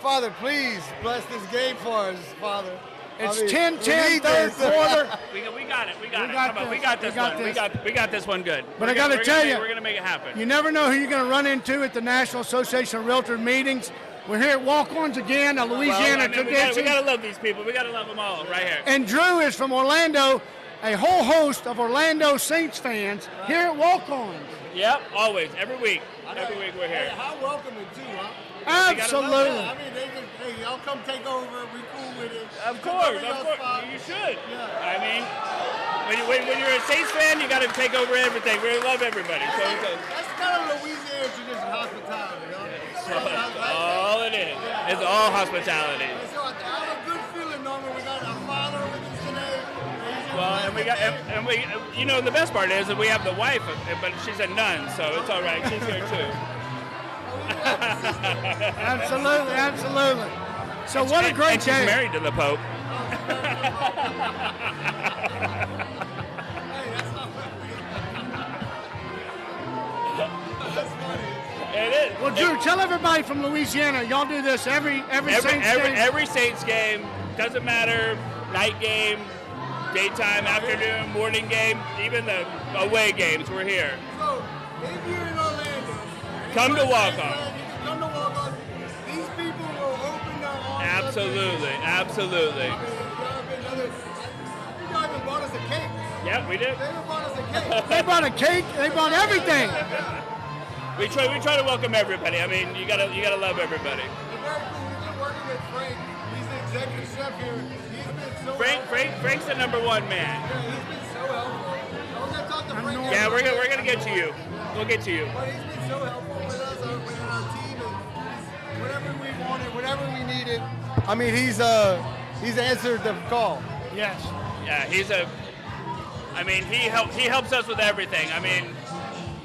Father, please bless this game for us, Father. It's 10-10 third quarter. We got it. Come on, we got this one. We got this one good. But I got to tell you, we're going to make it happen. You never know who you're going to run into at the National Association of Realtors meetings. We're here at Walk-Ons again, a Louisiana tradition. We got to love these people. We got to love them all right here. And Drew is from Orlando, a whole host of Orlando Saints fans here at Walk-Ons. Yep, always, every week. Every week we're here. How welcoming too, huh? Absolutely. I mean, they just, hey, y'all come take over. We cool with it. Of course. You should. Yeah. I mean, when you're a Saints fan, you got to take over everything. We love everybody. That's kind of Louisiana tradition, hospitality. That's all it is. It's all hospitality. So I have a good feeling, Norman. We got a father with us today. Well, and we, you know, the best part is that we have the wife, but she's a nun, so it's all right. She's here too. Absolutely. So what a great game. She's married to the Pope. It is. Well, Drew, tell everybody from Louisiana, y'all do this every Saints game? Every Saints game, doesn't matter, night game, daytime, afternoon, morning game, even the away games, we're here. So, if you're in Orlando, come to Walk-On. Come to Walk-On. These people will open their arms. Absolutely. You guys even brought us a cake. Yep, we did. They even brought us a cake. They brought a cake. They brought everything. We try to welcome everybody. I mean, you gotta love everybody. It's very cool. We've been working with Frank. He's the executive chef here. He's been so helpful. Frank's the number one man. Yeah, he's been so helpful. We're gonna talk to Frank. Yeah, we're gonna get to you. We'll get to you. But he's been so helpful with us, with our team, and whatever we wanted, whatever we needed. I mean, he's answered the call. Yes. Yeah, he helps us with everything. I mean,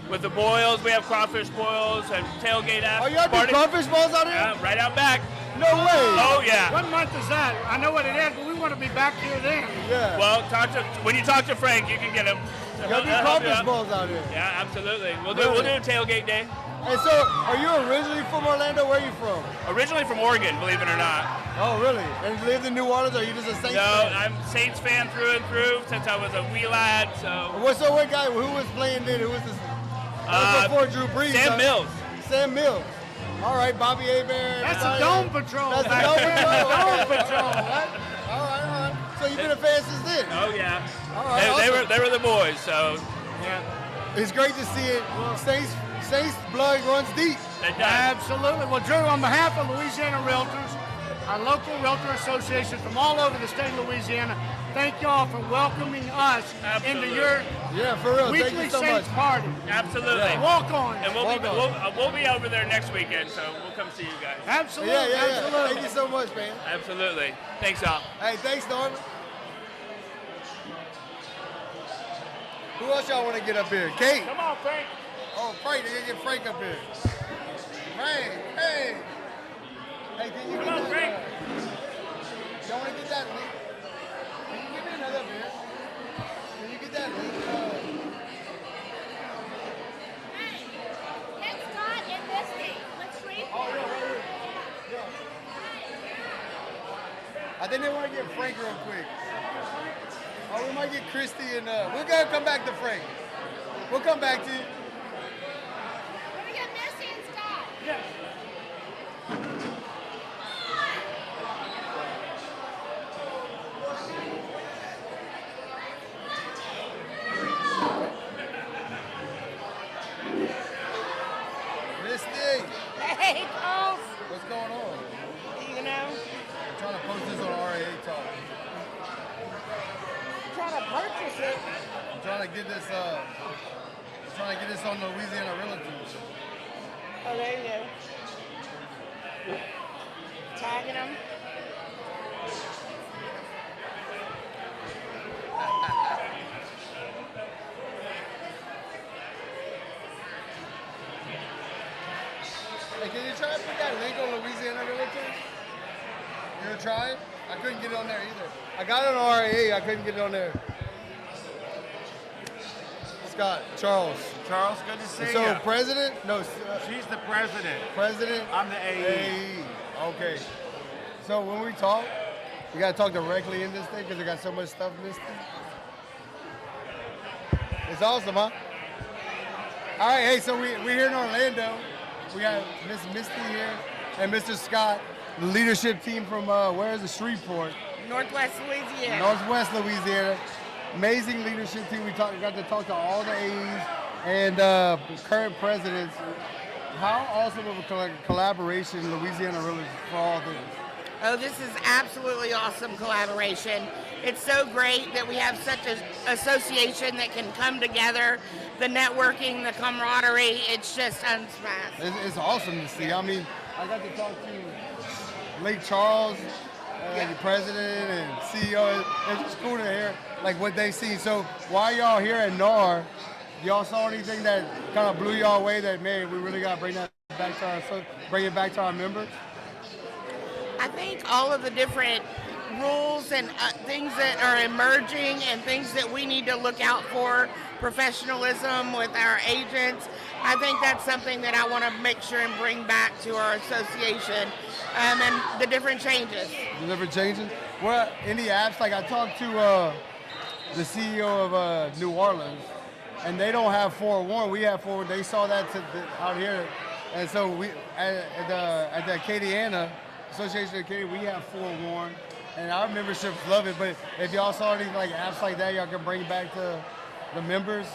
with the boils, we have crawfish boils and tailgate after. Oh, you have the crawfish boils out here? Yeah, right out back. No way. Oh yeah. What month is that? I know what it is, but we want to be back here then. Yeah. Well, when you talk to Frank, you can get him. You have the crawfish boils out here. Yeah, absolutely. We'll do a tailgate day. Hey, so are you originally from Orlando? Where are you from? Originally from Oregon, believe it or not. Oh, really? And you lived in New Orleans, or are you just a Saints fan? No, I'm a Saints fan through and through since I was a wee lad. So. What guy? Who was playing then? Who was this? Before Drew Brees. Sam Mills. Sam Mills. All right, Bobby Hebert. That's the Dome Patrol. That's the Dome Patrol. Dome Patrol. All right. So you've been a fan since then? Oh yeah. All right. They were the boys. So. Yeah. It's great to see it. Saints blood runs deep. Absolutely. Well, Drew, on behalf of Louisiana Realtors, our local realtor association from all over the state of Louisiana, thank y'all for welcoming us into your for real. weekly so Saints party. Absolutely. Yeah. Walk on. And we'll be over there next weekend, so we'll come see you guys. Absolutely. Absolutely. Thank you so much, man. Absolutely. Thanks, y'all. Hey, thanks, Norman. Who else y'all want to get up here? Kate. Come on, Frank. Oh, Frank. They're going to get Frank up here. Frank. Hey. Hey, can you Come on, Frank. Y'all want to get that link? Can you give me another beer? Can you get that link? Hey, it's not in this game. Let's read. Oh, yeah, right here. Yeah. I think they want to get Frank real quick. Oh, we might get Christy and we're gonna come back to Frank. We'll come back to you. We're gonna get Missy and Scott. Yes. Misty. Hey, Coles. What's going on? You know, I'm trying to post this on RAA Talk. trying to purchase it. I'm trying to get this on the Louisiana Realtors. Oh, there you go. Tagging them. Hey, can you try to put that link on Louisiana Realtors? You gonna try it? I couldn't get it on there either. I got it on RAA, I couldn't get it on there. Scott, Charles. Charles, good to see you. So, president? No. She's the president. President? I'm the AE. Okay. So when we talk, we gotta talk directly in this thing because they got so much stuff listed. It's awesome, huh? All right, hey, so we're here in Orlando. We got Miss Misty here and Mr. Scott, the leadership team from where is it? Shreveport, Northwest Louisiana. Northwest Louisiana. Amazing leadership team. We got to talk to all the A's and current presidents. How awesome of a collaboration Louisiana Realtors for all this. Oh, this is absolutely awesome collaboration. It's so great that we have such an association that can come together. The networking, the camaraderie, it's just unsurpassed. It's awesome to see. I mean, I got to talk to Lake Charles, the president and CEO. It's just cool to hear like what they see. So while y'all here at NAR, y'all saw anything that kind of blew y'all away that, man, we really got to bring that back to bring it back to our members? I think all of the different rules and things that are emerging and things that we need to look out for, professionalism with our agents, I think that's something that I want to make sure and bring back to our association, and the different changes. The different changes? Well, any apps, like I talked to the CEO of New Orleans, and they don't have forewarn. We have forewarn. They saw that out here, and so we at the Acadiana Association of Keaty, we have forewarn, and our memberships love it. But if y'all saw any like apps like that, y'all can bring back to the members.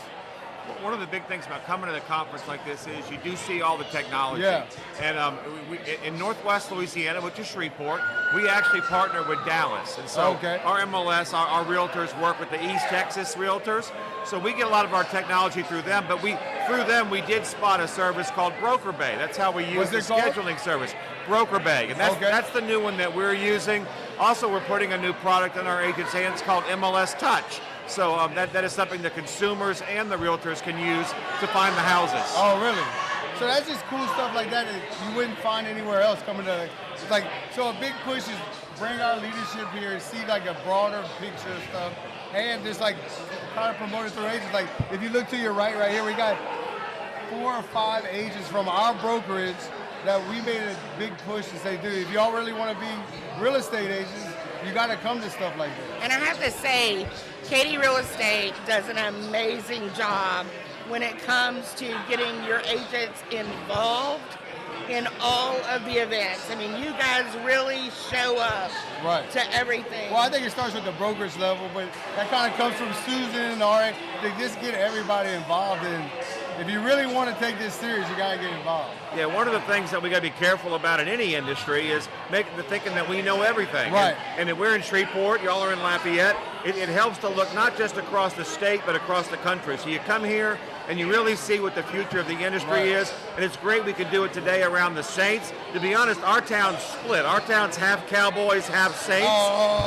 One of the big things about coming to the conference like this is you do see all the technology. Yeah. And in Northwest Louisiana, which is Shreveport, we actually partner with Dallas. And so our MLS, our realtors work with the East Texas Realtors. So we get a lot of our technology through them, but through them we did spot a service called Broker Bay. That's how we use the scheduling service, Broker Bay. And that's the new one that we're using. Also, we're putting a new product in our agents' hands called MLS Touch. So that is something the consumers and the realtors can use to find the houses. Oh, really? So that's just cool stuff like that you wouldn't find anywhere else coming to. It's like, so a big push is bring our leadership here and see like a broader picture of stuff, and just like kind of promote it through agents. Like if you look to your right here, we got 4 or 5 agents from our brokerage that we made a big push to say, dude, if y'all really want to be real estate agents, you got to come to stuff like this. And I have to say, Keaty Real Estate does an amazing job when it comes to getting your agents involved in all of the events. I mean, you guys really show up to everything. Well, I think it starts with the brokerage level, but that kind of comes from Susan and RA to just get everybody involved in. If you really want to take this serious, you got to get involved. Yeah, one of the things that we got to be careful about in any industry is thinking that we know everything. Right. And if we're in Shreveport, y'all are in Lafayette, it helps to look not just across the state, but across the country. So you come here and you really see what the future of the industry is. And it's great we can do it today around the Saints. To be honest, our town's split. Our town's half Cowboys, half Saints.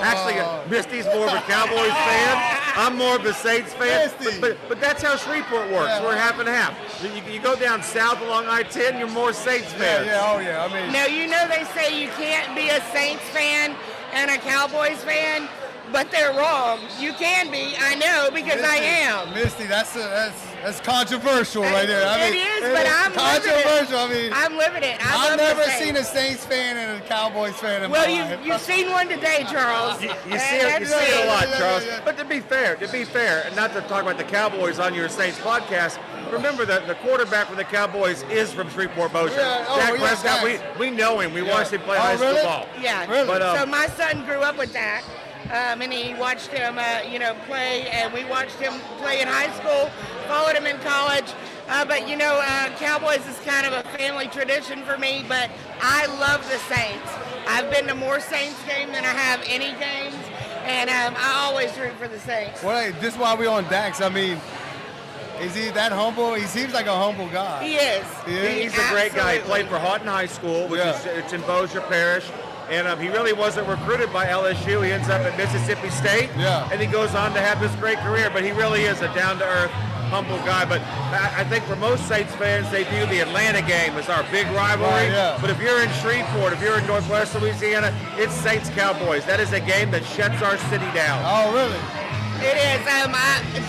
Actually, Misty's more of a Cowboys fan. I'm more of a Saints fan. But that's how Shreveport works. Yeah, we're half and half. You go down south along I-10, you're more Saints fans. I mean. Now, you know they say you can't be a Saints fan and a Cowboys fan, but they're wrong. You can be, I know, because I am. Misty, that's controversial right there. I mean, it is, but I'm controversial. living it. I'm living it. I've never seen a Saints fan and a Cowboys fan in my life. You've seen one today, Charles. You see it a lot, Charles. But to be fair, and not to talk about the Cowboys on your Saints podcast, remember that the quarterback for the Cowboys is from Shreveport Motion. Dak Prescott, we know him. We watched him play high school ball. Yeah. Really? But, so my son grew up with Dak. And he watched him, play, and we watched him play in high school, followed him in college. But Cowboys is kind of a family tradition for me, but I love the Saints. I've been to more Saints games than I have any games, and I always root for the Saints. Well, hey, this is why we on Dax. I mean, is he that humble? He seems like a humble guy. He is. He's a great guy. He played for Houghton High School, which is it's in Bossier Parish. And he really wasn't recruited by LSU. He ends up at Mississippi State, and he goes on to have this great career. But he really is a down-to-earth, humble guy. But I think for most Saints fans, they view the Atlanta game as our big rivalry. But if you're in Shreveport, if you're in Northwest Louisiana, it's Saints-Cowboys. That is a game that shuts our city down. Oh, really? It is.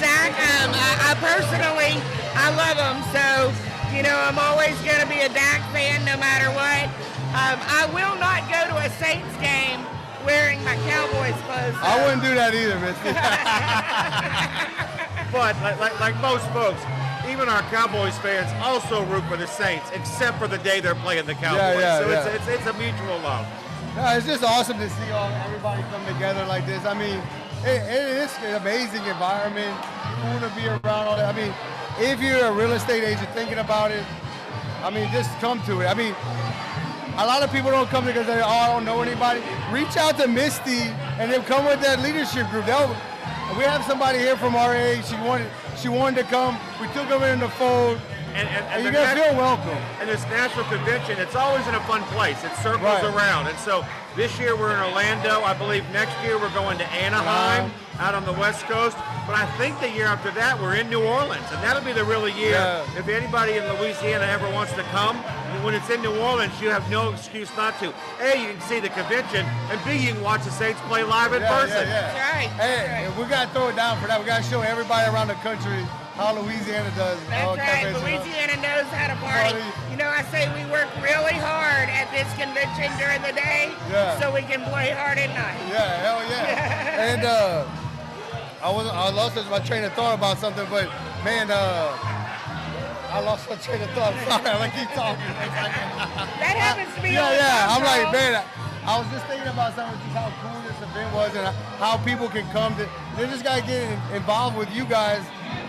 Zach, I personally, I love him. So, I'm always going to be a Dak fan no matter what. I will not go to a Saints game wearing my Cowboys clothes. I wouldn't do that either, Misty. But like most folks, even our Cowboys fans also root for the Saints, except for the day they're playing the Cowboys. So it's a mutual love. Yeah, it's just awesome to see everybody come together like this. I mean, it is an amazing environment, cool to be around all that. I mean, if you're a real estate agent thinking about it, I mean, just come to it. I mean, a lot of people don't come because they I don't know anybody. Reach out to Misty and then come with that leadership group. We have somebody here from our age. She wanted to come. We took her in the fold. And you're going to feel welcome. And this national convention, it's always in a fun place. It circles around. And so this year we're in Orlando. I believe next year we're going to Anaheim out on the West Coast. But I think the year after that we're in New Orleans. And that'll be the real year. Yeah. If anybody in Louisiana ever wants to come, when it's in New Orleans, you have no excuse not to. A, you can see the convention, and B, you can watch the Saints play live in person. That's right. Hey, we got to throw it down for that. We got to show everybody around the country how Louisiana does. That's right. Louisiana knows how to party. You know, I say we work really hard at this convention during the day so we can play hard at night. Yeah, hell yeah. And I lost my train of thought about something, but man, I lost my train of thought. Sorry, I keep talking. That happens to me all the time. Yeah, I'm like, man, I was just thinking about something, just how cool this event was and how people can come. They just got to get involved with you guys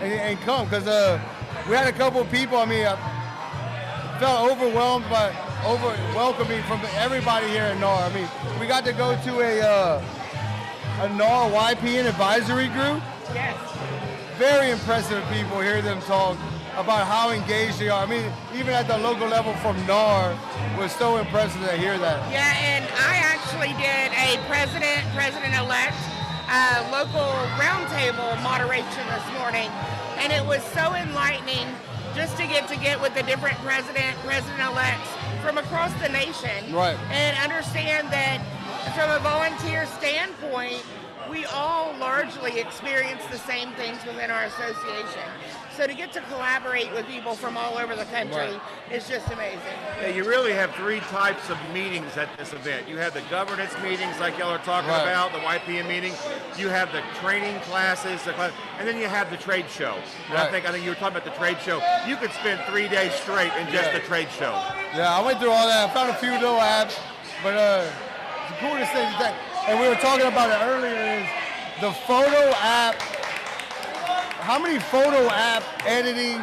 and come, because we had a couple of people. I mean, I felt overwhelmed by welcoming from everybody here at NAR. I mean, we got to go to a NAR YPN advisory group. Yes. Very impressive people. Hear them talk about how engaged they are. I mean, even at the local level from NAR was so impressive to hear that. Yeah, and I actually did a president-elect local roundtable moderation this morning, and it was so enlightening just to get with the different president-elects from across the nation, and understand that from a volunteer standpoint, we all largely experience the same things within our association. So to get to collaborate with people from all over the country is just amazing. Yeah, you really have three types of meetings at this event. You have the governance meetings like y'all are talking about, the YPN meeting. You have the training classes, and then you have the trade show. And I think you were talking about the trade show. You could spend 3 days straight in just the trade show. Yeah, I went through all that. I found a few little apps, but the coolest thing is that, and we were talking about it earlier, is the photo app. How many photo app editing,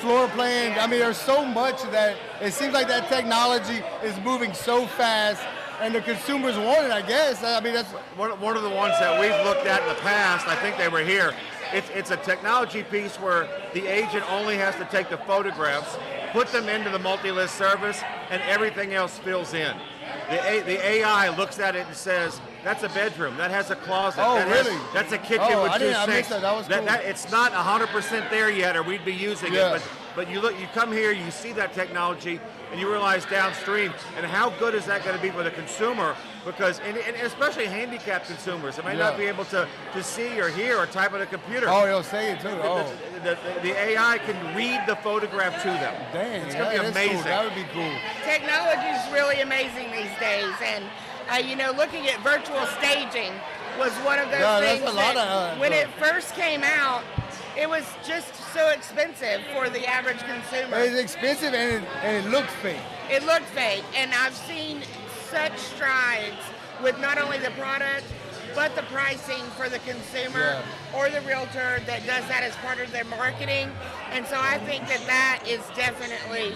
floor plans? I mean, there's so much that it seems like that technology is moving so fast, and the consumers want it, I guess. I mean, that's one of the ones that we've looked at in the past. I think they were here. It's a technology piece where the agent only has to take the photographs, put them into the multi-list service, and everything else fills in. The AI looks at it and says, that's a bedroom. That has a closet. That's a kitchen with 2 sinks. That was cool. It's not 100% there yet, or we'd be using it. But you come here, you see that technology, and you realize downstream, and how good is that going to be for the consumer? Because, and especially handicapped consumers, they may not be able to see or hear or type on a computer. Oh, he'll say it too. The AI can read the photograph to them. Dang, it's going to be amazing. Cool. That would be cool. Technology is really amazing these days, and looking at virtual staging was one of those things that when it first came out, it was just so expensive for the average consumer. It's expensive and it looked fake. It looked fake, and I've seen such strides with not only the product, but the pricing for the consumer or the realtor that does that as part of their marketing. And so I think that is definitely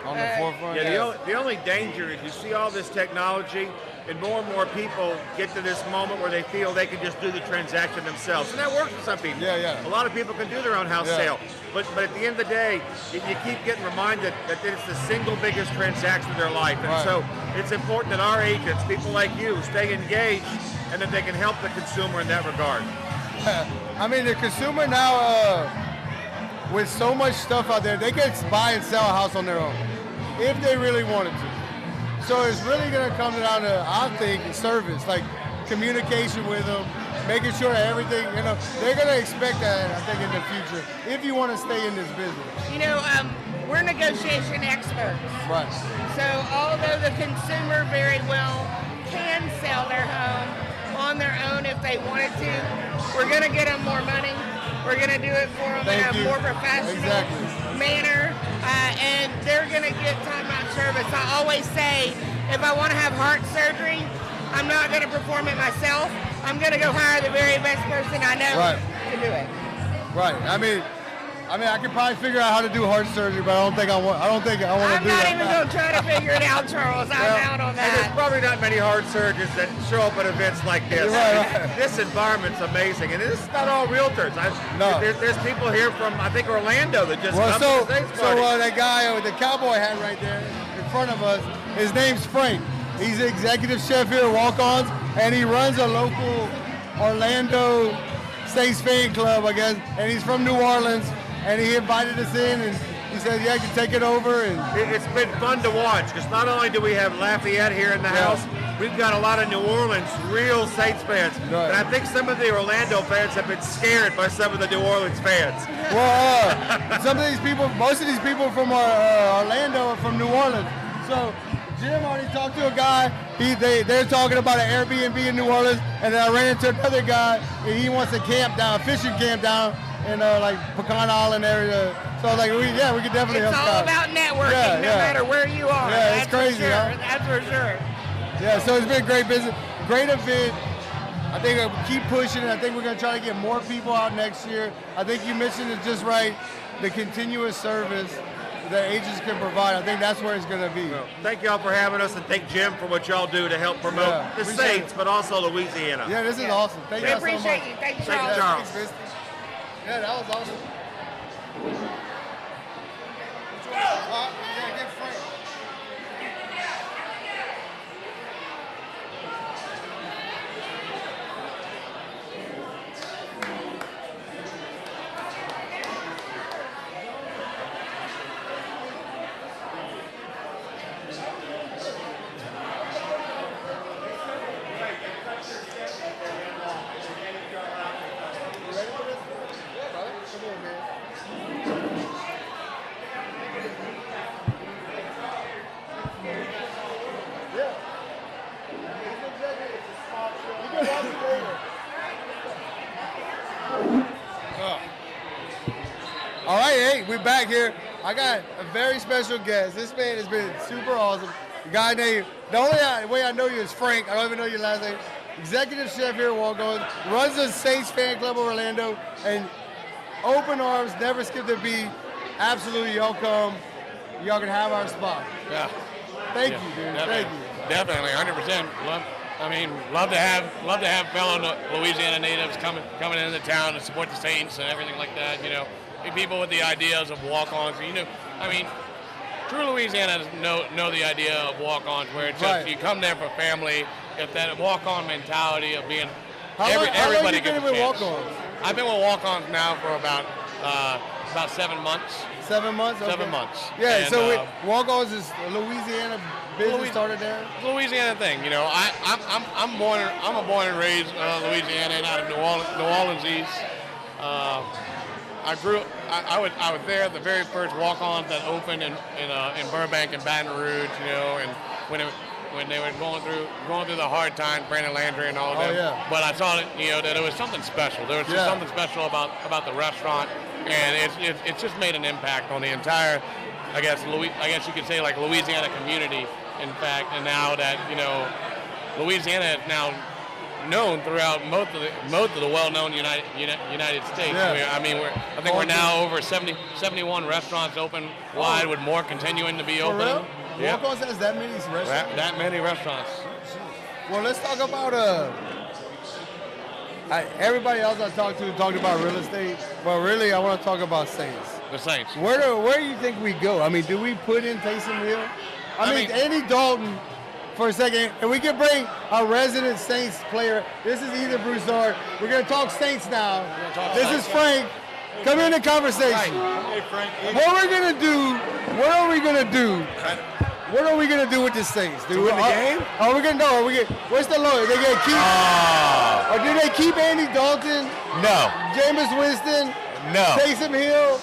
on the forefront. The only danger is you see all this technology, and more people get to this moment where they feel they can just do the transaction themselves. And that works for some people. A lot of people can do their own house sale. But at the end of the day, you keep getting reminded that it's the single biggest transaction of their life. And so it's important that our agents, people like you, stay engaged, and that they can help the consumer in that regard. I mean, the consumer now, with so much stuff out there, they can buy and sell a house on their own if they really wanted to. So it's really going to come down to, I think, service, like communication with them, making sure that everything, they're going to expect that, I think, in the future, if you want to stay in this business. we're negotiation experts. Right. So although the consumer very well can sell their home on their own if they wanted to, we're going to get them more money. We're going to do it for them in a more professional manner, and they're going to get time-out service. I always say, if I want to have heart surgery, I'm not going to perform it myself. I'm going to go hire the very best person I know to do it. Right. I mean, I can probably figure out how to do heart surgery, but I don't think I want to do that. I'm not even going to try to figure it out, Charles. I'm out on that. And there's probably not many heart surgeons that show up at events like this. Right. This environment's amazing, and this is not all realtors. There's people here from, I think, Orlando that just come to the States party. So that guy with the cowboy hat right there in front of us, his name's Frank. He's the executive chef here at Walk-Ons, and he runs a local Orlando Saints fan club, I guess, and he's from New Orleans. And he invited us in, and he said, "Yeah, you can take it over." And it's been fun to watch because not only do we have Lafayette here in the house, we've got a lot of New Orleans real Saints fans, and I think some of the Orlando fans have been scared by some of the New Orleans fans. Well, some of these people, most of these people from Orlando are from New Orleans. So Jim already talked to a guy. They're talking about an Airbnb in New Orleans, and then I ran into another guy, and he wants a fishing camp down in like Pecan Island area. So like we could definitely help out. It's all about networking, no matter where you are. Yeah, it's crazy. That's for sure. Yeah, so it's been great business, great event. I think we'll keep pushing it. I think we're going to try to get more people out next year. I think you mentioned it just right, the continuous service that agents can provide. I think that's where it's going to be. Well, thank y'all for having us, and thank Jim for what y'all do to help promote the Saints, but also Louisiana. Yeah, this is awesome. Thank you so much. We appreciate you. Thank you, Charles. Charles. Yeah, that was awesome. Yeah, get Frank. All right, hey, we're back here. I got a very special guest. This man has been super awesome. A guy named, the only way I know you is Frank. I don't even know your last name. Executive chef here at Walk-Ons, runs the Saints fan club of Orlando, and open arms, never skip a beat. Absolutely, y'all come. Y'all can have our spot. Yeah. Thank you, dude. Thank you. Definitely, 100%. Love to have fellow Louisiana natives coming into town to support the Saints and everything like that. You know, people with the ideas of walk-ons. True Louisianans know the idea of walk-ons, where it's just you come there for family. If that walk-on mentality of being everybody gets a chance. How long have you been with walk-ons? I've been with walk-ons now for about 7 months. 7 months? Okay. 7 months. Yeah, and so walk-ons is Louisiana business started there? Louisiana thing, you know. I'm a born and raised Louisiana out of New Orleans East. I was there at the very first walk-ons that opened in Burbank and Baton Rouge, you know, and when they were going through the hard times, Brandon Landry and all of them. Yeah. But I saw that, you know, that there was something special. There was just something special about the restaurant, and it's just made an impact on the entire, I guess you could say, like, Louisiana community. In fact, and now that, you know, Louisiana is now known throughout most of the well-known United States. Yeah. I think we're now over 71 restaurants open wide, with more continuing to be open. For real? Yeah. Walk-Ons has that many restaurants? That many restaurants. Well, let's talk about everybody else I talked about real estate, but really I want to talk about Saints. The Saints. Where do you think we go? I mean, do we put in Taysom Hill? I mean, Andy Dalton for a second, and we can bring our resident Saints player. This is Ethan Broussard. We're going to talk Saints now. This is Frank. Come in the conversation. Hey, Frank. What are we going to do? What are we going to do? What are we going to do with the Saints? To win the game? Are we going to know? What's the lawyer? They going to keep? Or do they keep Andy Dalton? No. Jameis Winston? No. Taysom Hill?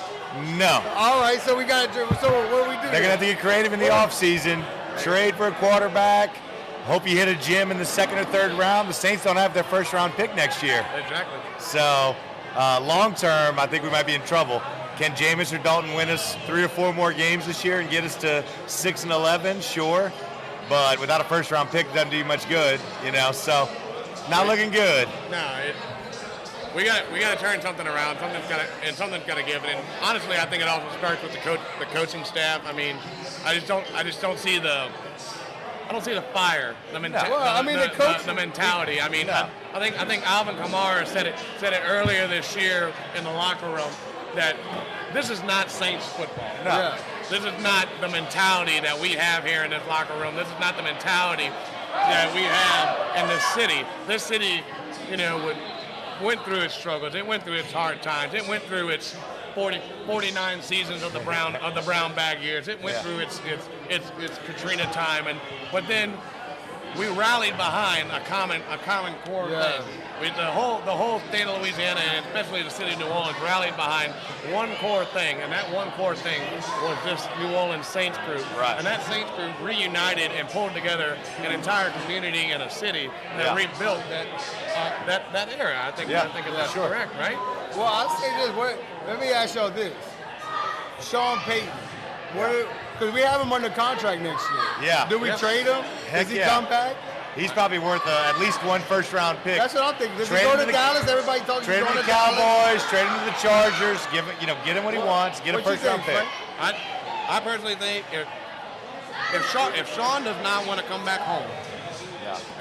No. All right, so we got to. So what do we do? They're gonna have to get creative in the offseason. Trade for a quarterback. Hope you hit a gym in the second or third round. The Saints don't have their first round pick next year. Exactly. So long term, I think we might be in trouble. Can Jameis or Dalton win us 3 or 4 more games this year and get us to 6-11? Sure, but without a first round pick, it doesn't do you much good. So not looking good. No, we got to turn something around. Something's got to give. And honestly, I think it also starts with the coaching staff. I mean, I just don't see the fire, the mentality. I mean, I think Alvin Kamara said it earlier this year in the locker room that this is not Saints football. No. Yeah. This is not the mentality that we have here in this locker room. This is not the mentality that we have in this city. This city, went through its struggles. It went through its hard times. It went through its 49 seasons of the brown bag years. It went through its Katrina time, but then we rallied behind a common core thing. The whole state of Louisiana, and especially the city of New Orleans, rallied behind one core thing, and that one core thing was this New Orleans Saints group. Right. And that Saints group reunited and pulled together an entire community and a city that rebuilt that era. I think that's correct, right? Well, I'll say this. Let me ask y'all this. Sean Payton, because we have him under contract next year. Yeah. Do we trade him? Heck Does he come back? He's probably worth at least 1 first-round pick. That's what I'm thinking. Does he go to Dallas? Everybody talks trade him to the Cowboys, trade him to the Chargers, get him what he wants, get a first-round pick. I personally think if Sean does not want to come back home,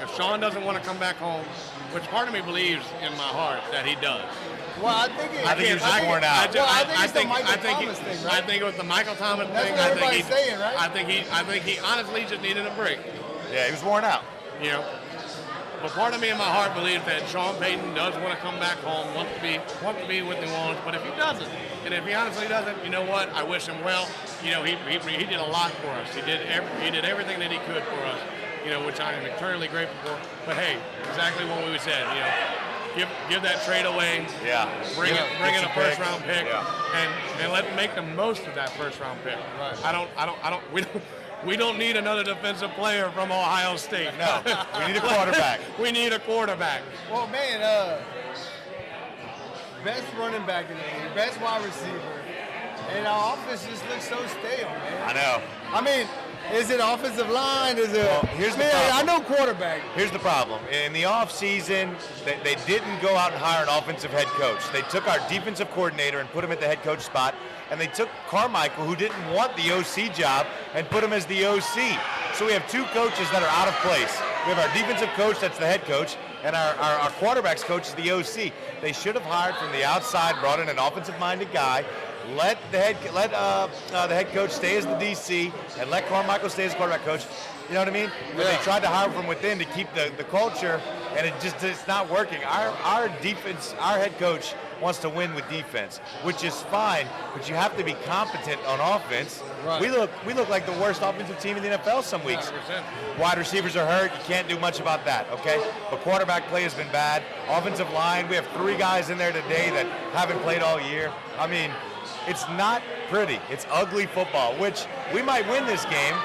if Sean doesn't want to come back home, which part of me believes in my heart that he does. Well, I think he was just worn out. I think it's I think it was the Michael Thomas thing. That's what everybody's saying, right? I think he honestly just needed a break. Yeah, he was worn out. But part of me in my heart believes that Sean Payton does want to come back home, wants to be with New Orleans. But if he doesn't, and if he honestly doesn't, you know what? I wish him well. He did a lot for us. He did everything that he could for us. Which I am eternally grateful for. But hey, exactly what we said. Give that trade away. Yeah. Bring in a first round pick. Yeah. And let make the most of that first round pick. Right. We don't need another defensive player from Ohio State. No. We need a quarterback. We need a quarterback. Well, man, best running back in the league, best wide receiver, and our offense just looks so stale, man. I know. I mean, is it offensive line? Is it? Well, here's the problem. I know quarterback. Here's the problem. In the offseason, they didn't go out and hire an offensive head coach. They took our defensive coordinator and put him at the head coach spot, and they took Carmichael, who didn't want the OC job, and put him as the OC. So we have 2 coaches that are out of place. We have our defensive coach, that's the head coach, and our quarterbacks coach is the OC. They should have hired from the outside, brought in an offensive-minded guy, let the head coach stay as the DC, and let Carmichael stay as quarterback coach. You know what I mean? But they tried to hire from within to keep the culture, and it's not working. Our defense, our head coach wants to win with defense, which is fine, but you have to be competent on offense. Right. We look like the worst offensive team in the NFL some weeks. 100%. Wide receivers are hurt. You can't do much about that, okay? But quarterback play has been bad. Offensive line, we have 3 guys in there today that haven't played all year. I mean, it's not pretty. It's ugly football, which we might win this game,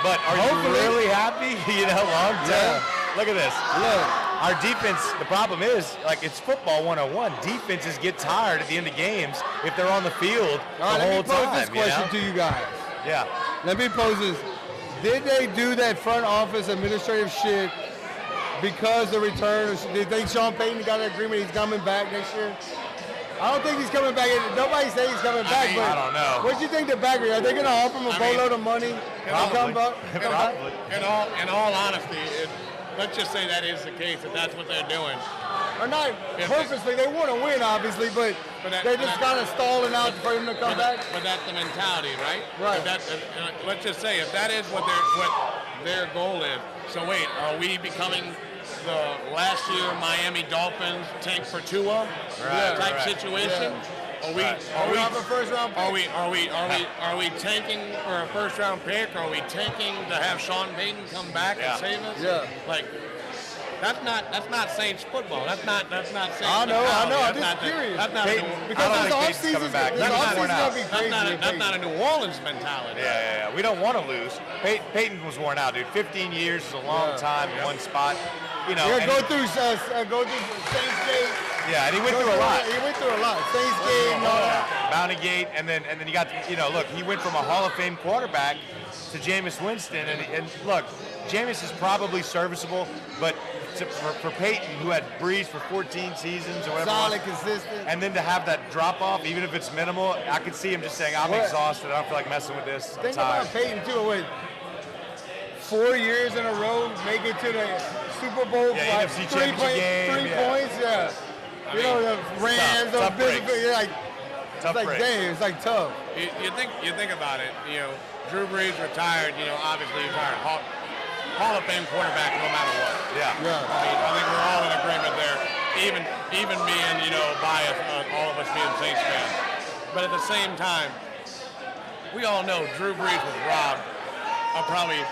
but are you really happy, long term? Yeah. Look at this. Look, our defense, the problem is, it's football 101. Defenses get tired at the end of games if they're on the field the whole time. Let me pose this question to you guys. Yeah. Let me pose this. Did they do that front office administrative shit because the return? Do you think Sean Payton got an agreement he's coming back next year? I don't think he's coming back. Nobody says he's coming back. But I don't know. What do you think the back? Are they going to offer him a boatload of money? Probably. In all honesty, let's just say that is the case, if that's what they're doing. Or not purposely. They want to win, obviously, but they're just kind of stalling out for him to come back. But that's the mentality, right? Right. Let's just say if that is what their goal is. So wait, are we becoming the last year Miami Dolphins tank for Tua type situation? Yeah. Are we have a first round pick? Are we tanking for a first round pick? Are we tanking to have Sean Payton come back and save us? Yeah. That's not Saints football. That's not Saints. I know. I'm That's just curious. That's not Because I don't this think off Peyton's season, coming back. this He's off worn season out. gonna be crazy. that's not a New Orleans mentality. Yeah. We don't want to lose. Peyton was worn out, dude. 15 years is a long time in one spot. You know. Yeah, and go through Saints Gate. Yeah, and he went through a lot. He went through a lot. Saints Gate, Bounty Gate, and then you got, look, he went from a Hall of Fame quarterback to Jameis Winston, and look, Jameis is probably serviceable, but for Peyton, who had Breeze for 14 seasons or whatever, solid, consistent, and then to have that drop off, even if it's minimal, I could see him just saying, I'm exhausted, I don't feel like messing with this, I'm Think tired. about Peyton too. Wait, 4 years in a row, make it to the Super Bowl. Yeah, NFC Championship game. 3 points, yeah. I You know, the Rams, tough the breaks. you're like, Tough it's like, break. damn, it's like tough. You think about it. Drew Brees retired. Obviously retired. Hall of Fame quarterback, no matter what. Yeah. I think we're all in agreement there. Even being biased, all of us being Saints fans. But at the same time, we all know Drew Brees was robbed of probably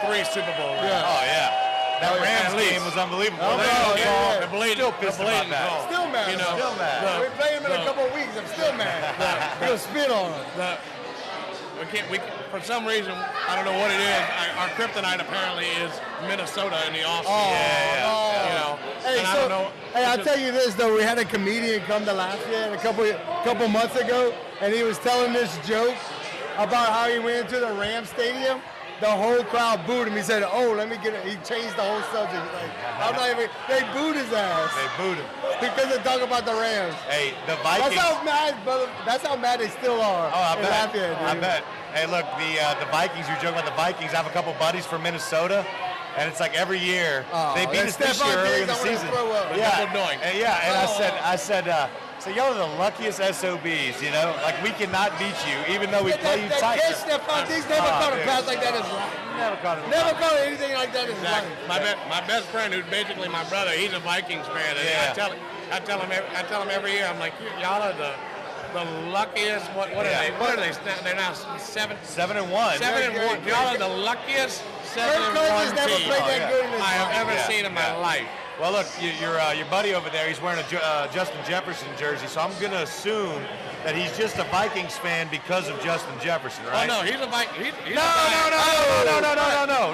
3 Super Bowl rings. Oh, yeah. That Rams game was unbelievable. The blatant call. Still mad. Still mad. We play him in a couple of weeks. I'm still mad. He'll spit on him. We for some reason, I don't know what it is. Our kryptonite apparently is Minnesota in the offseason. Hey, And I don't know. I'll tell you this though. We had a comedian come to Lafayette a couple months ago, and he was telling this joke about how he went into the Rams stadium. The whole crowd booed him. He said, "Oh, let me get it." He changed the whole subject. He's like, I'm not even. They booed his ass. They booed him. Because they talk about the Rams. Hey, the Vikings. That's how mad, brother. That's how mad they still are. Oh, I bet. Lafayette, dude. I bet. Hey, look, the Vikings. You're joking about the Vikings. I have a couple buddies from Minnesota, and it's like every year they beat us this year early in the season. And I said, so y'all are the luckiest SOBs, Like we cannot beat you, even though we play you tight. Stephon Diggs never caught a pass like that in his life. Never caught it. Never caught anything like that in his life. My best friend, who's basically my brother, he's a Vikings fan, and I tell him every year, I'm like, y'all are the luckiest. What are they? What are they? They're now 7-1. 7-1. 7-1. Y'all are the luckiest 7-1 never team played that good in his I have life. ever seen in my life. Well, look, your buddy over there, he's wearing a Justin Jefferson jersey, so I'm going to assume that he's just a Vikings fan because of Justin Jefferson, right? Oh, no, he's a Vikings. No.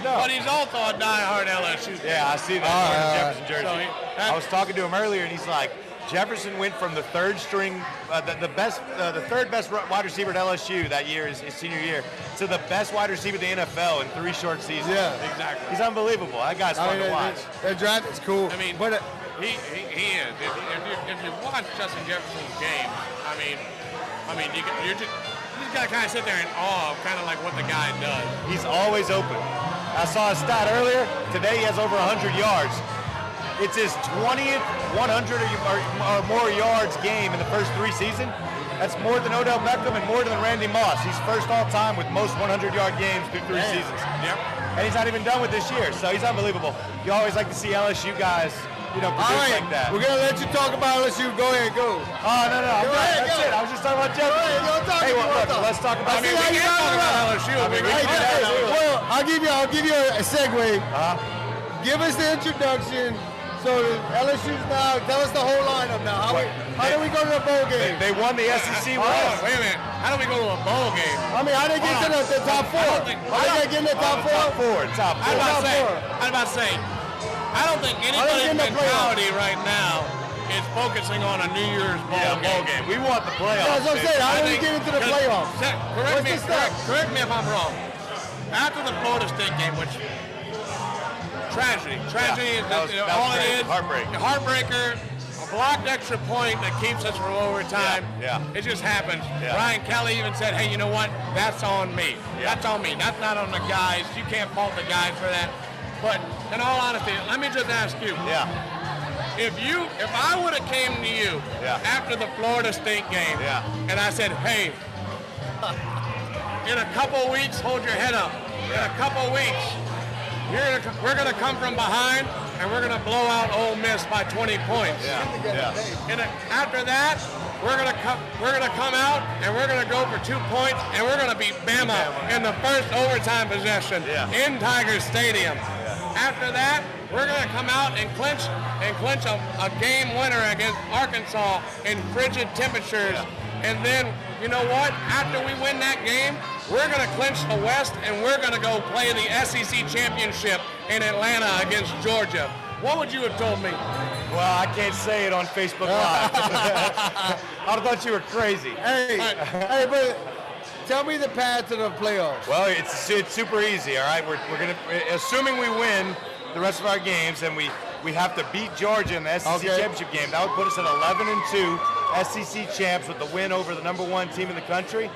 But he's also a diehard LSU fan. Yeah, I see that Jefferson jersey. So I was talking to him earlier, and he's like, Jefferson went from the third string, the third best wide receiver at LSU that year, his senior year, to the best wide receiver in the NFL in 3 short seasons. Yeah, exactly. He's unbelievable. That guy's fun to watch. That draft is cool. I mean, but he is. If you watch Justin Jefferson's game, you just gotta kind of sit there in awe of kind of like what the guy does. He's always open. I saw a stat earlier. Today he has over 100 yards. It's his 20th 100 or more yards game in the first 3 seasons. That's more than Odell Beckham and more than Randy Moss. He's first all time with most 100-yard games through 3 seasons. Yep. And he's not even done with this year, so he's unbelievable. You always like to see LSU guys, produce like that. We're gonna let you talk about LSU. Go ahead, go. Oh, no. That's it. I was just talking about Jefferson. Hey, let's talk about we can't talk about LSU. Well, I'll give you a segue. Give us the introduction. So LSU's now, tell us the whole lineup now. How do we go to the bowl game? They won the SEC West. Wait a minute. How do we go to a bowl game? I mean, how did they get to the top 4? How did they get in the top 4? Top four. I was about to say, I don't think anybody's mentality right now is focusing on a New Year's bowl game. We want the playoffs. That's what I'm saying. How do we get into the playoffs? Correct me if I'm wrong. After the Florida State game, which tragedy is all it is. Heartbreaker. A blocked extra point that keeps us from overtime. It just happens. Ryan Kelly even said, hey, you know what? That's on me. That's on me. That's not on the guys. You can't fault the guys for that. But in all honesty, let me just ask you. If I would have came to you after the Florida State game and I said, hey, in a couple weeks, hold your head up. In a couple weeks, we're going to come from behind and we're going to blow out Ole Miss by 20 points. And after that, we're going to come out and we're going to go for 2 points and we're going to beat Bama in the first overtime possession in Tiger Stadium. After that, We're going to come out and clinch a game winner against Arkansas in frigid temperatures. And then, you know what? After we win that game, we're going to clinch the West, and we're going to go play the SEC championship in Atlanta against Georgia. What would you have told me? Well, I can't say it on Facebook Live. I thought you were crazy. Hey, but tell me the path to the playoffs. Well, it's super easy. All right, we're gonna, assuming we win the rest of our games, and we have to beat Georgia in the SEC championship game. That would put us at 11-2 SEC champs with the win over the #1 team in the country.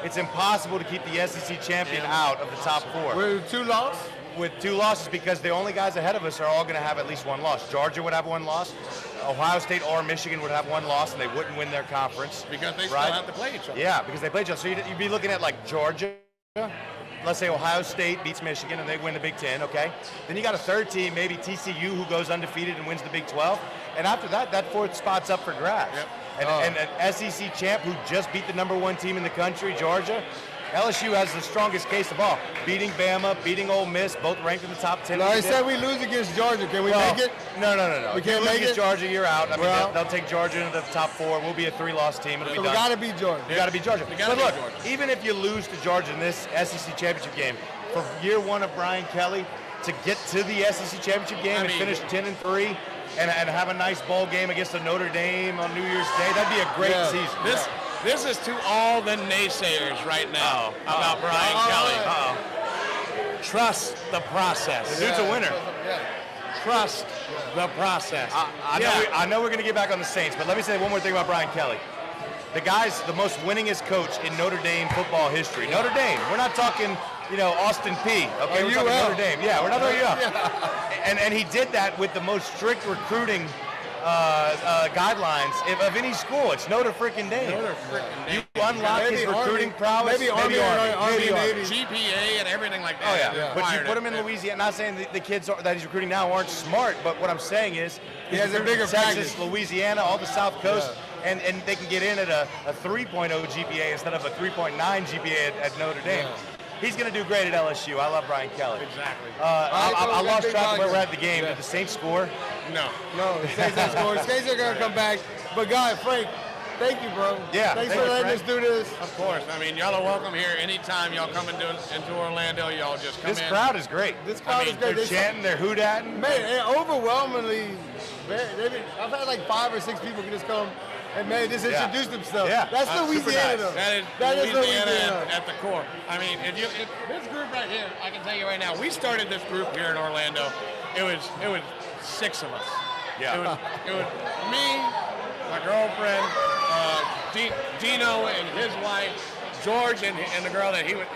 It's impossible to keep the SEC champion out of the top 4. With 2 losses? With 2 losses, because the only guys ahead of us are all going to have at least 1 loss. Georgia would have 1 loss. Ohio State or Michigan would have 1 loss, and they wouldn't win their conference. Because they still have to play each other. Yeah, because they play each other. So you'd be looking at like Georgia. Let's say Ohio State beats Michigan and they win the Big Ten, okay? Then you got a 3rd team, maybe TCU, who goes undefeated and wins the Big 12. And after that, that 4th spot's up for grabs. Yep. And an SEC champ who just beat the #1 team in the country, Georgia. LSU has the strongest case of all, beating Bama, beating Ole Miss, both ranked in the top 10. No, I said we lose against Georgia. Can we make it? No. We can't lose make against it? Georgia, you're out. I mean, they'll take Georgia into the top 4. We'll be a 3-loss team. It'll be done. We got to beat Georgia. You got to beat Georgia. You gotta But look, beat Georgia. even if you lose to Georgia in this SEC championship game, for year 1 of Brian Kelly to get to the SEC championship game and finish 10-3 and have a nice bowl game against a Notre Dame on New Year's Day, that'd be a great season. This is to all the naysayers right now about Brian Kelly. Trust the process. The dude's a winner. Trust the process. I know we're going to get back on the Saints, but let me say one more thing about Brian Kelly. The guy's the most winningest coach in Notre Dame football history. Notre Dame. We're not talking, Austin Peay. Okay, we're talking Notre Dame. Yeah, we're not talking And he did that with the most strict recruiting guidelines of any school. It's Notre freaking Dame. You unlock his recruiting prowess. Maybe Army. GPA and everything like that. Oh, yeah. But you put him in Louisiana. Not saying the kids that he's recruiting now aren't smart, but what I'm saying is he has a bigger Texas, package. Louisiana, all the South Coast, and they can get in at a 3.0 GPA instead of a 3.9 GPA at Notre Dame. He's going to do great at LSU. I love Brian Kelly. Exactly. I lost track of where we're at the game. Did the Saints score? No. The Saints don't score. The Saints are going to come back. But, guys, Frank, thank you, bro. Yeah. Thanks for letting us do this. Of course. I mean, y'all are welcome here anytime y'all come into Orlando. Y'all just come in. This crowd is great. This crowd is great. They're chanting, they're hootatting. Man, overwhelmingly, I've had like 5 or 6 people just come and just introduce themselves. Yeah. That's Louisiana, though. That is Louisiana at the core. I mean, if this group right here, I can tell you right now, we started this group here in Orlando. It was 6 of us. Yeah. It was me, my girlfriend, Dino and his wife, George and the girl that he was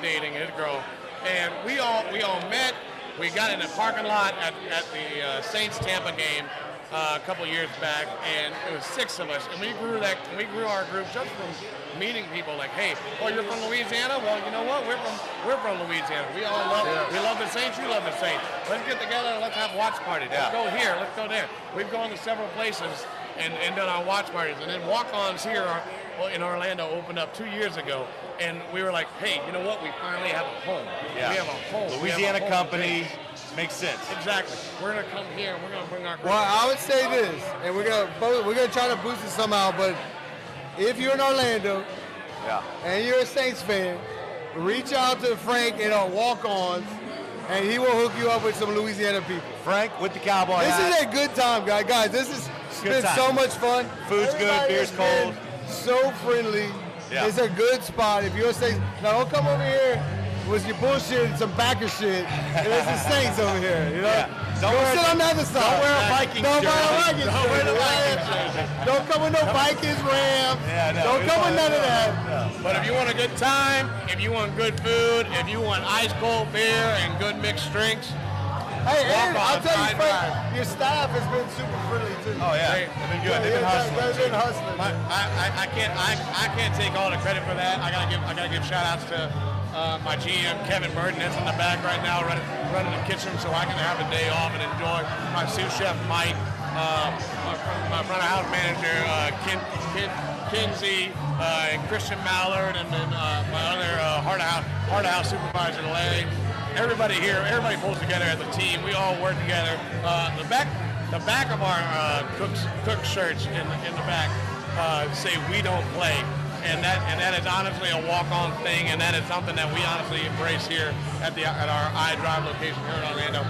dating, his girl, and we all met. We got in the parking lot at the Saints Tampa game a couple years back, and it was 6 of us, and we grew our group just from meeting people. Like, hey, you're from Louisiana? Well, you know what? We're from Louisiana. We all love the Saints. You love the Saints. Let's get together. Let's have watch parties. Let's go here. Let's go there. We've gone to several places and done our watch parties, and then walk-ons here in Orlando opened up 2 years ago, and we were like, hey, you know what? We finally have a home. Yeah. We have a home. Louisiana company. Makes sense. Exactly. We're gonna come here and we're gonna bring our. Well, I would say this, and we're gonna try to boost it somehow. But if you're in Orlando, and you're a Saints fan, reach out to Frank and our walk-ons, and he will hook you up with some Louisiana people. Frank with the cowboy This hat. is a good time, guys. Guys, this has been so much fun. Food's good, beer's cold. So friendly. Yeah. It's a good spot. If you're a Saints, now don't come over here with your bullshit and some backer shit. There's the Saints over here, you know? Yeah. Don't sit on the other side. Don't wear a Vikings Don't wear a jersey. Vikings Don't wear the jersey. Vikings jersey. Don't come with no Vikings, Rams. Yeah, no, Don't come with none of that. No. But if you want a good time, if you want good food, if you want ice cold beer and good mixed drinks, Hey, and I'll tell you, Fine Frank, Drive. your staff has been super friendly too. Oh yeah, they've been good. They've been hustling. They've been hustling. I can't take all the credit for that. I gotta give shout outs to my GM Kevin Burton, that's in the back right now running the kitchen, so I can have a day off and enjoy. My sous chef Mike, my front of house manager Kinsey, and Christian Mallard, and then my other heart of house supervisor Larry. everybody here, everybody pulls together as a team. We all work together. The back of our cook shirts in the back say "We don't play," and that is honestly a walk-on thing, and that is something that we honestly embrace here at our iDrive location here in Orlando.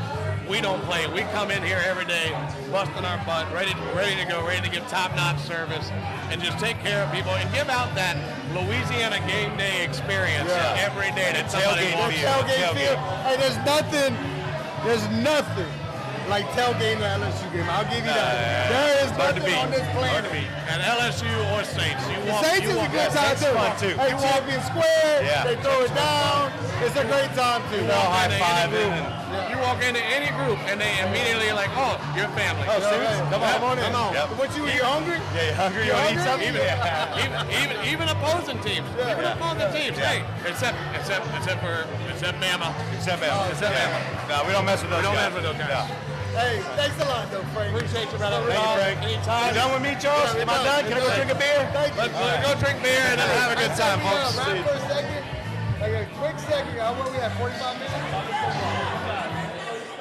We don't play. We come in here every day, busting our butt, ready to go, ready to give top-notch service, and just take care of people and give out that Louisiana game day experience every day that somebody wants. Tailgate feel. Hey, there's nothing like tailgating at LSU game. I'll give you that. There is nothing on this planet. At LSU or Saints. Saints is a good time too. Hey, Champion Square, they throw it down. It's a great time too. You walk into any group and they immediately are like, oh, you're family. Oh, serious? Come on in. Yep. What you hungry? Yeah, you hungry? You want to eat something? Even opposing teams. Hey, except Bama. Except Bama. No, we don't mess with those guys. guys. Hey, thanks a lot though, Frank. Appreciate you, brother. Thank you, Frank. Anytime. You done with me, Charles? Am I done? Can I go drink a beer? Thank you. Let's go drink beer and then have a good time, folks. Right for a second. Like a quick second. How long we have? 45 minutes?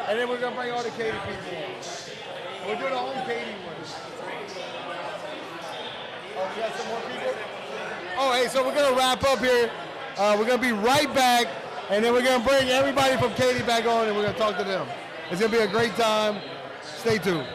And then we're going to bring all the Keaty people in. We're doing a whole Keaty one. Oh, we got some more people? Oh, hey, so we're going to wrap up here. We're going to be right back. And then we're going to bring everybody from Keaty back on and we're going to talk to them. It's going to be a great time. Stay tuned.